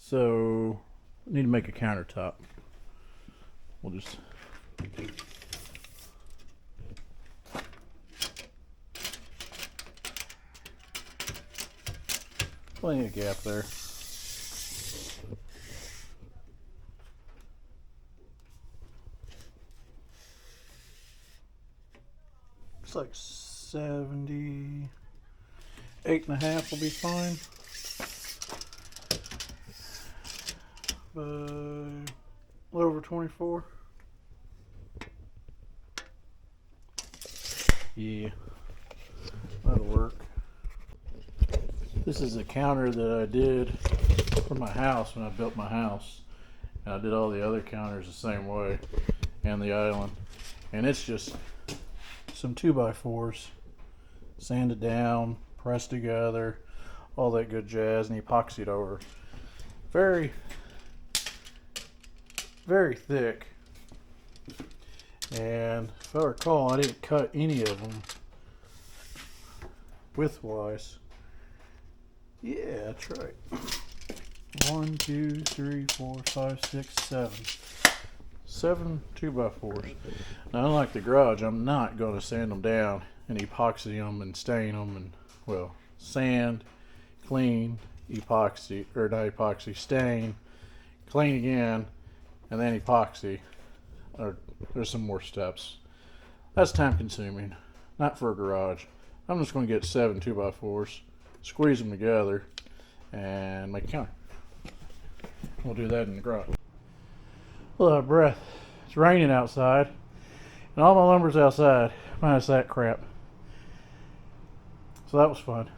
So I need to make a countertop. We'll just plenty of gap there. Looks like 78.5 will be fine. But a little over 24. Yeah, that'll work. This is a counter that I did for my house when I built my house. And I did all the other counters the same way, and the island. And it's just some 2x4s, sanded down, pressed together, all that good jazz, and epoxied over. Very, very thick. And if I recall, I didn't cut any of them widthwise. Yeah, that's right. 1, 2, 3, 4, 5, 6, 7. 7 2x4s. Now, unlike the garage, I'm not going to sand them down and epoxy them and stain them and, well, sand, clean, epoxy, or not epoxy, stain, clean again, and then epoxy. Or there's some more steps. That's time consuming, not for a garage. I'm just going to get 7 2x4s, squeeze them together, and make a counter. We'll do that in the garage. Well, out of breath. It's raining outside, and all my lumber's outside, minus that crap. So that was fun.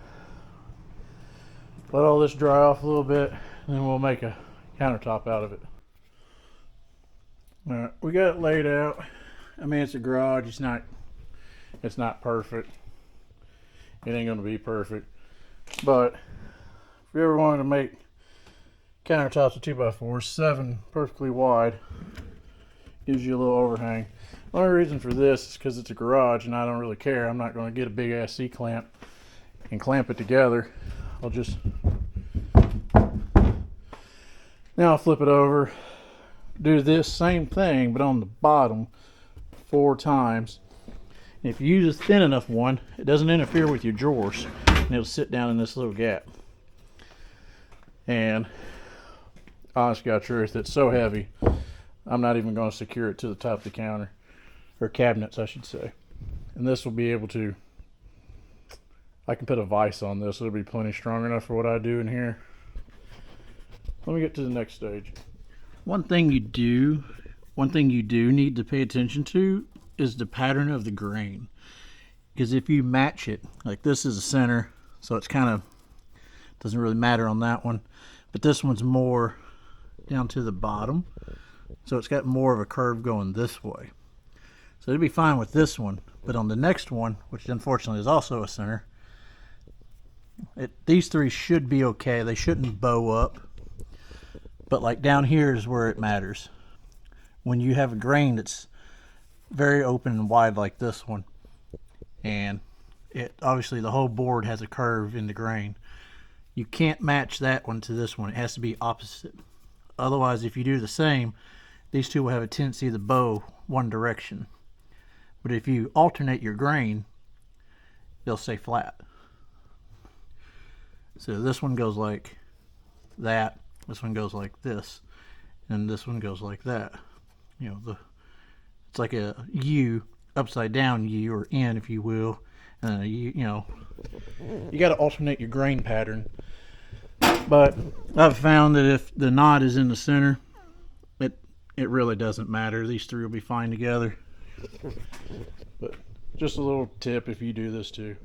Let all this dry off a little bit, and then we'll make a countertop out of it. Alright, we got it laid out. I mean, it's a garage. It's not perfect. It ain't gonna be perfect. But if you ever wanted to make countertops with 2x4s, 7 perfectly wide, gives you a little overhang. The only reason for this is because it's a garage and I don't really care. I'm not going to get a big ass C-clamp and clamp it together. I'll just, now I'll flip it over, do this same thing but on the bottom 4 times. And if you use a thin enough one, it doesn't interfere with your drawers and it'll sit down in this little gap. And honest to God truth, it's so heavy I'm not even going to secure it to the top of the counter, or cabinets I should say. And this will be able to, I can put a vise on this. It'll be plenty strong enough for what I do in here. Let me get to the next stage. One thing you do need to pay attention to is the pattern of the grain. Because if you match it, like this is a center, so it's kind of, doesn't really matter on that one. But this one's more down to the bottom. So it's got more of a curve going this way. So it'd be fine with this one. But on the next one, which unfortunately is also a center, these 3 should be okay. They shouldn't bow up. But like down here is where it matters. When you have a grain that's very open and wide like this one, and it obviously the whole board has a curve in the grain, you can't match that one to this one. It has to be opposite. Otherwise, if you do the same, these 2 will have a tendency to bow one direction. But if you alternate your grain, they'll stay flat. So this one goes like that, this one goes like this, and this one goes like that. You know, it's like a U, upside down U, or N if you will. And then a U, you know, you got to alternate your grain pattern. But I've found that if the knot is in the center, it really doesn't matter. These 3 will be fine together. But just a little tip if you do this too.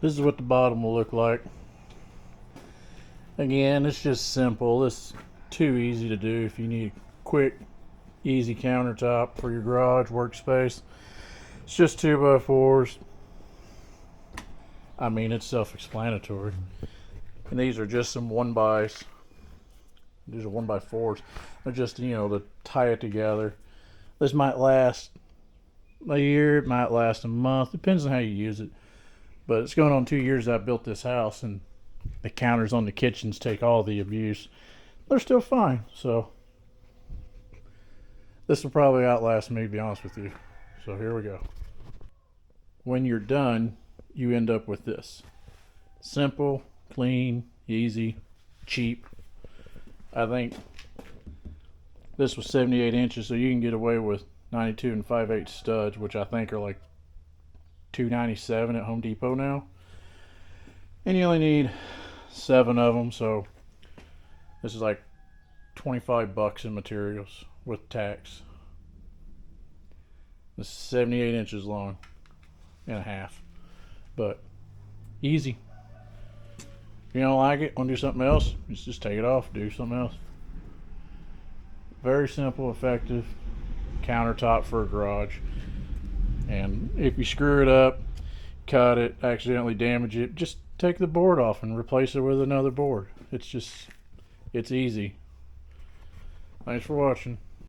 This is what the bottom will look like. Again, it's just simple. It's too easy to do if you need a quick, easy countertop for your garage workspace. It's just 2x4s. I mean, it's self-explanatory. And these are just some 1x. These are 1x4s. They're just, you know, to tie it together. This might last a year. It might last a month. Depends on how you use it. But it's going on 2 years I built this house, and the counters on the kitchens take all the abuse. They're still fine, so this will probably outlast me, to be honest with you. So here we go. When you're done, you end up with this. Simple, clean, easy, cheap. I think this was 78 inches, so you can get away with 92 and 5/8 studs, which I think are like $297 at Home Depot now. And you only need 7 of them, so this is like $25 in materials with tax. This is 78 inches long and a half, but easy. If you don't like it, want to do something else, just take it off, do something else. Very simple, effective countertop for a garage. And if you screw it up, cut it, accidentally damage it, just take the board off and replace it with another board. It's easy. Thanks for watching.